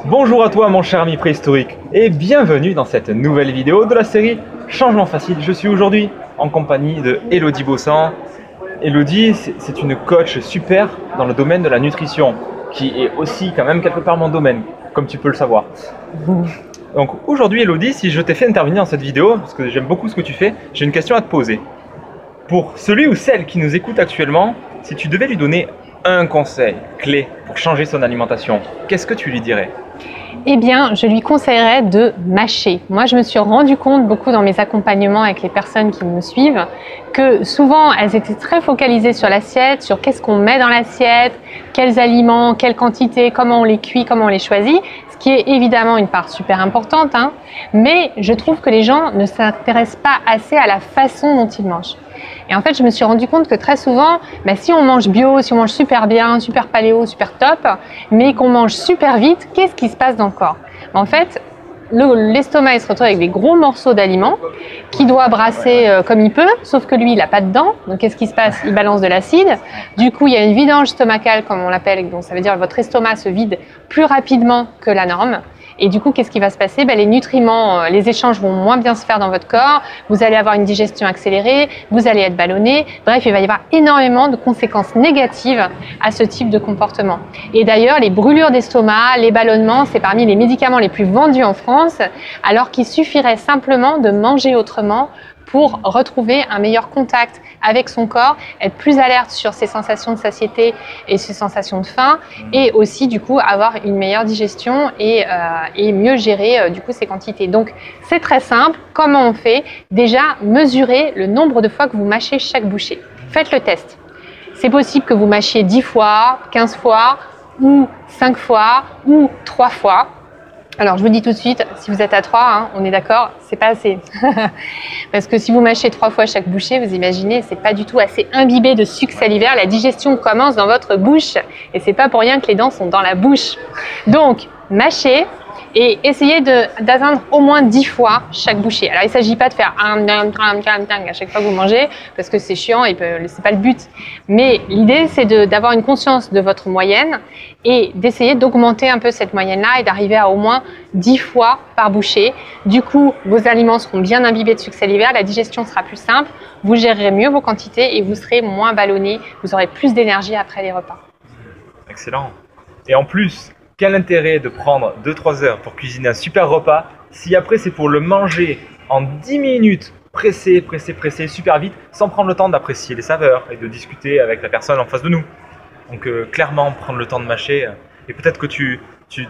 Bonjour à toi mon cher ami préhistorique et bienvenue dans cette nouvelle vidéo de la série Changement Facile. Je suis aujourd'hui en compagnie de Elodie Bossan. Elodie, c'est une coach super dans le domaine de la nutrition, qui est aussi quand même quelque part mon domaine, comme tu peux le savoir. Donc aujourd'hui Elodie, si je t'ai fait intervenir dans cette vidéo, parce que j'aime beaucoup ce que tu fais, j'ai une question à te poser. Pour celui ou celle qui nous écoute actuellement, si tu devais lui donner un conseil clé pour changer son alimentation, qu'est-ce que tu lui dirais ? Eh bien, je lui conseillerais de mâcher. Moi, je me suis rendu compte beaucoup dans mes accompagnements avec les personnes qui me suivent que souvent, elles étaient très focalisées sur l'assiette, sur qu'est-ce qu'on met dans l'assiette, quels aliments, quelle quantité, comment on les cuit, comment on les choisit, ce qui est évidemment une part super importante, mais je trouve que les gens ne s'intéressent pas assez à la façon dont ils mangent. Et en fait, je me suis rendu compte que très souvent, si on mange bio, si on mange super bien, super paléo, super top, mais qu'on mange super vite, qu'est-ce qui se passe dans le corps? En fait, l'estomac il se retrouve avec des gros morceaux d'aliments qu'il doit brasser comme il peut, sauf que lui, il n'a pas de dents. Donc, qu'est-ce qui se passe? Il balance de l'acide. Du coup, il y a une vidange stomacale, comme on l'appelle. Donc, ça veut dire que votre estomac se vide plus rapidement que la norme. Et du coup, qu'est-ce qui va se passer? Les nutriments, les échanges vont moins bien se faire dans votre corps. Vous allez avoir une digestion accélérée, vous allez être ballonné. Bref, il va y avoir énormément de conséquences négatives à ce type de comportement. Et d'ailleurs, les brûlures d'estomac, les ballonnements, c'est parmi les médicaments les plus vendus en France, alors qu'il suffirait simplement de manger autrement pour retrouver un meilleur contact avec son corps, être plus alerte sur ses sensations de satiété et ses sensations de faim, et aussi du coup avoir une meilleure digestion et mieux gérer du coup ses quantités. Donc c'est très simple. Comment on fait? Déjà, mesurez le nombre de fois que vous mâchez chaque bouchée. Faites le test. C'est possible que vous mâchiez 10 fois, 15 fois, ou 5 fois, ou 3 fois. Alors, je vous dis tout de suite, si vous êtes à 3, on est d'accord, c'est pas assez. Parce que si vous mâchez 3 fois chaque bouchée, vous imaginez, c'est pas du tout assez imbibé de sucre salivaire. La digestion commence dans votre bouche et c'est pas pour rien que les dents sont dans la bouche. Donc, mâchez et essayez d'atteindre au moins 10 fois chaque bouchée. Alors, il ne s'agit pas de faire à chaque fois que vous mangez, parce que c'est chiant et c'est pas le but. Mais l'idée, c'est d'avoir une conscience de votre moyenne et d'essayer d'augmenter un peu cette moyenne-là et d'arriver à au moins 10 fois par bouchée. Du coup, vos aliments seront bien imbibés de sucre salivaire, la digestion sera plus simple, vous gérerez mieux vos quantités et vous serez moins ballonné, vous aurez plus d'énergie après les repas. Excellent. Et en plus, quel intérêt de prendre 2-3 heures pour cuisiner un super repas si après c'est pour le manger en 10 minutes, pressé, super vite, sans prendre le temps d'apprécier les saveurs et de discuter avec la personne en face de nous. Donc clairement, prendre le temps de mâcher. Et peut-être que tu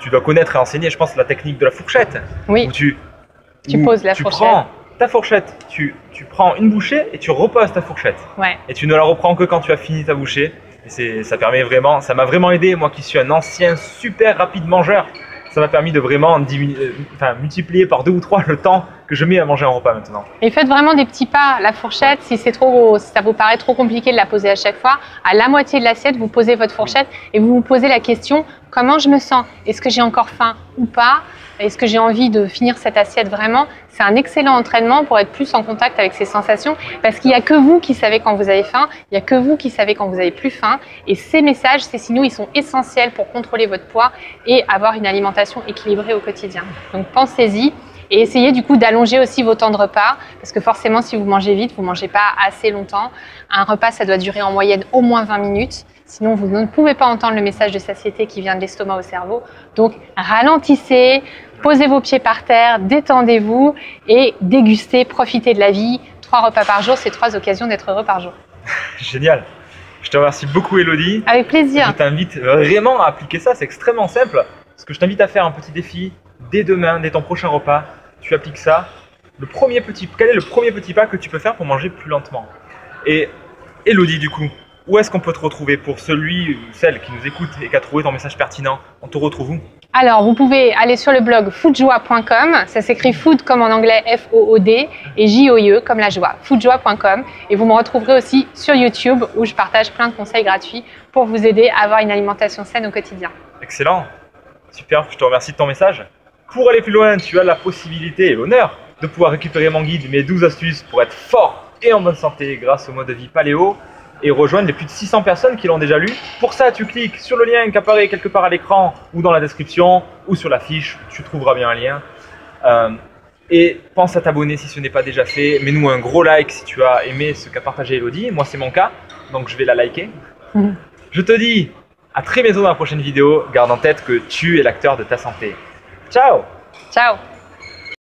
dois connaître et enseigner, je pense, la technique de la fourchette. Oui, tu poses la fourchette. Tu prends ta fourchette, tu prends une bouchée et tu reposes ta fourchette. Ouais. Et tu ne la reprends que quand tu as fini ta bouchée. Et ça permet vraiment, ça m'a vraiment aidé, moi qui suis un ancien super rapide mangeur. Ça m'a permis de vraiment multiplier par 2 ou 3 le temps que je mets à manger un repas maintenant. Et faites vraiment des petits pas. La fourchette, si ça vous paraît trop compliqué de la poser à chaque fois, à la moitié de l'assiette, vous posez votre fourchette et vous vous posez la question: comment je me sens? Est-ce que j'ai encore faim ou pas? Est-ce que j'ai envie de finir cette assiette vraiment? C'est un excellent entraînement pour être plus en contact avec ces sensations, parce qu'il n'y a que vous qui savez quand vous avez faim, il n'y a que vous qui savez quand vous avez plus faim. Et ces messages, ces signaux, ils sont essentiels pour contrôler votre poids et avoir une alimentation équilibrée au quotidien. Donc pensez-y. Et essayez du coup d'allonger aussi vos temps de repas, parce que forcément si vous mangez vite, vous ne mangez pas assez longtemps. Un repas, ça doit durer en moyenne au moins 20 minutes, sinon vous ne pouvez pas entendre le message de satiété qui vient de l'estomac au cerveau. Donc ralentissez, posez vos pieds par terre, détendez-vous et dégustez, profitez de la vie. 3 repas par jour, c'est 3 occasions d'être heureux par jour. Génial. Je te remercie beaucoup Elodie. Avec plaisir. Je t'invite vraiment à appliquer ça, c'est extrêmement simple. Ce que je t'invite à faire, un petit défi, dès demain, dès ton prochain repas, tu appliques ça. Quel est le premier petit pas que tu peux faire pour manger plus lentement? Et Elodie, du coup, où est-ce qu'on peut te retrouver pour celui ou celle qui nous écoute et qui a trouvé ton message pertinent? On te retrouve où? Alors, vous pouvez aller sur le blog foodjoie.com, ça s'écrit food comme en anglais F-O-O-D et J-O-I-E comme la joie, foodjoie.com. Et vous me retrouverez aussi sur YouTube où je partage plein de conseils gratuits pour vous aider à avoir une alimentation saine au quotidien. Excellent, super, je te remercie de ton message. Pour aller plus loin, tu as la possibilité et l'honneur de pouvoir récupérer mon guide, mes 12 astuces pour être fort et en bonne santé grâce au mode de vie paléo. et rejoindre les plus de 600 personnes qui l'ont déjà lu. Pour ça, tu cliques sur le lien qui apparaît quelque part à l'écran ou dans la description ou sur la fiche, tu trouveras bien un lien. Et pense à t'abonner si ce n'est pas déjà fait. Mets-nous un gros like si tu as aimé ce qu'a partagé Elodie. Moi, c'est mon cas, donc je vais la liker. Je te dis à très bientôt dans la prochaine vidéo. Garde en tête que tu es l'acteur de ta santé. Ciao! Ciao!